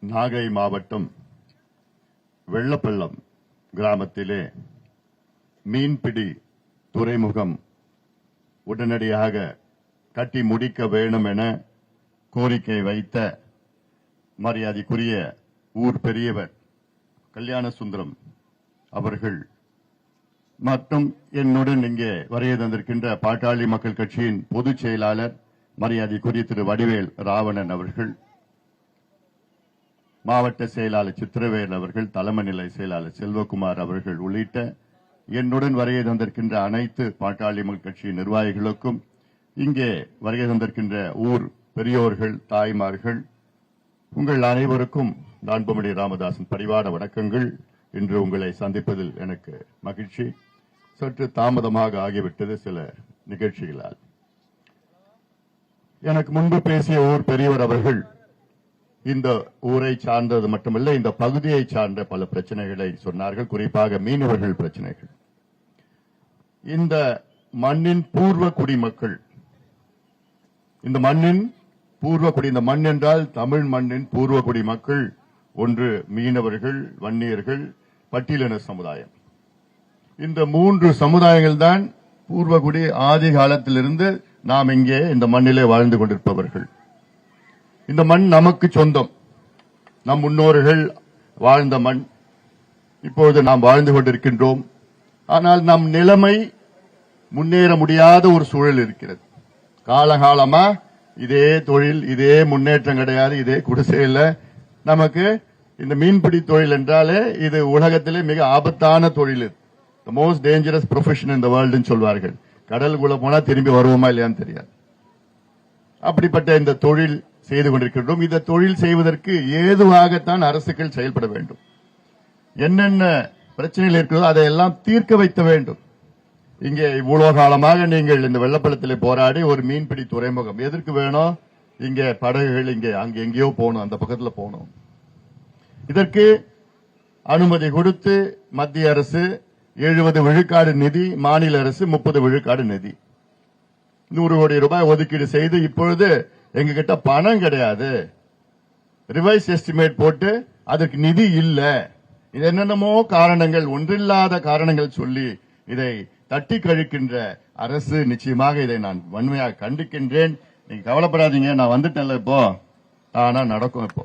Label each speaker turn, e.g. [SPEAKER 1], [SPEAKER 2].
[SPEAKER 1] நாகை மாவட்டம் வெள்ளப்பள்ளம் கிராமத்திலே மீன்பிடி துறைமுகம் உடனடியாக கட்டி முடிக்க வேண்டும் என கோரிக்கை வைத்த மரியாதைக்குரிய ஊர் பெரியவர் கல்யாண சுந்தரம் அவர்கள் மற்றும் என்னுடன் இங்கே வருகை தந்திருக்கின்ற பாட்டாளி மக்கள் கட்சியின் பொதுச் செயலாளர் மரியாதைக்குரிய திரு வடிவேல் ராவணன் அவர்கள், மாவட்ட செயலாளர் சித்திரவேல் அவர்கள், தலைமை நிலை செயலாளர் செல்வகுமார் அவர்கள் உள்ளிட்ட என்னுடன் வருகை தந்திருக்கின்ற அனைத்து பாட்டாளி மக்கள் கட்சி நிர்வாகிகளுக்கும், இங்கே வருகை தந்திருக்கின்ற ஊர் பெரியோர்கள், தாய்மார்கள், உங்கள் அனைவருக்கும் அன்புமணி ராமதாசன் பரிவார வணக்கங்கள். இன்று உங்களை சந்திப்பதில் எனக்கு மகிழ்ச்சி. சற்று தாமதமாக ஆகிவிட்டது சில நிகழ்ச்சிகளால். எனக்கு முன்பு பேசிய ஊர் பெரியவர் அவர்கள் இந்த ஊரை சார்ந்தது மட்டுமல்ல, இந்த பகுதியை சார்ந்த பல பிரச்சனைகளை சொன்னார்கள். குறிப்பாக மீனவர்கள் பிரச்சனைகள். இந்த மண்ணின் பூர்வ குடிமக்கள், இந்த மண்ணின் பூர்வகுடி, இந்த மண் என்றால் தமிழ் மண்ணின் பூர்வகுடி மக்கள் ஒன்று மீனவர்கள், வன்னியர்கள், பட்டியலின சமுதாயம். இந்த மூன்று சமுதாயங்கள் தான் பூர்வகுடி ஆதி காலத்திலிருந்து நாம் இங்கே இந்த மண்ணிலே வாழ்ந்து கொண்டிருப்பவர்கள். இந்த மண் நமக்கு சொந்தம். நம் முன்னோர்கள் வாழ்ந்த மண். இப்பொழுது நாம் வாழ்ந்து கொண்டிருக்கின்றோம். ஆனால் நம் நிலைமை முன்னேற முடியாத ஒரு சூழல் இருக்கிறது. காலகாலமா இதே தொழில், இதே முன்னேற்றம் கிடையாது. இதே குடிசையில நமக்கு இந்த மீன்பிடி தொழில் என்றாலே இது உலகத்திலே மிக ஆபத்தான தொழில். The most dangerous profession in the வேர்ல்ட்னு சொல்வார்கள். கடலுக்குள்ள போனா திரும்பி வருவோமா இல்லையான்னு தெரியாது. அப்படிப்பட்ட இந்த தொழில் செய்து கொண்டிருக்கின்றோம். இந்த தொழில் செய்வதற்கு ஏதுவாகத்தான் அரசுகள் செயல்பட வேண்டும். என்னென்ன பிரச்சனைகள் இருக்கிறதோ அதையெல்லாம் தீர்க்க வைக்க வேண்டும். இங்கே இவ்வளவு காலமாக நீங்கள் இந்த வெள்ளப்பள்ளத்திலே போராடி ஒரு மீன்பிடி துறைமுகம் எதற்கு வேணும்? இங்கே படகுகள் இங்கே அங்கே எங்கேயோ போகணும், அந்த பக்கத்தில் போகணும். இதற்கு அனுமதி கொடுத்து மத்திய அரசு 70 விழுக்காடு நிதி, மாநில அரசு 30 விழுக்காடு நிதி, 100 கோடி ரூபாய் ஒதுக்கீடு செய்து இப்பொழுது எங்க கிட்ட பணம் கிடையாது, ரிவைஸ் எஸ்டிமேட் போட்டு அதற்கு நிதி இல்ல, இது என்னென்னமோ காரணங்கள், ஒன்றில்லாத காரணங்கள் சொல்லி இதை தட்டி கழிக்கின்ற அரசு. நிச்சயமாக இதை நான் வன்மையாக கண்டிக்கின்றேன். நீங்க கவலைப்படாதீங்க, நான் வந்துட்டேன்ல இப்போ, ஆனா நடக்கும் இப்போ.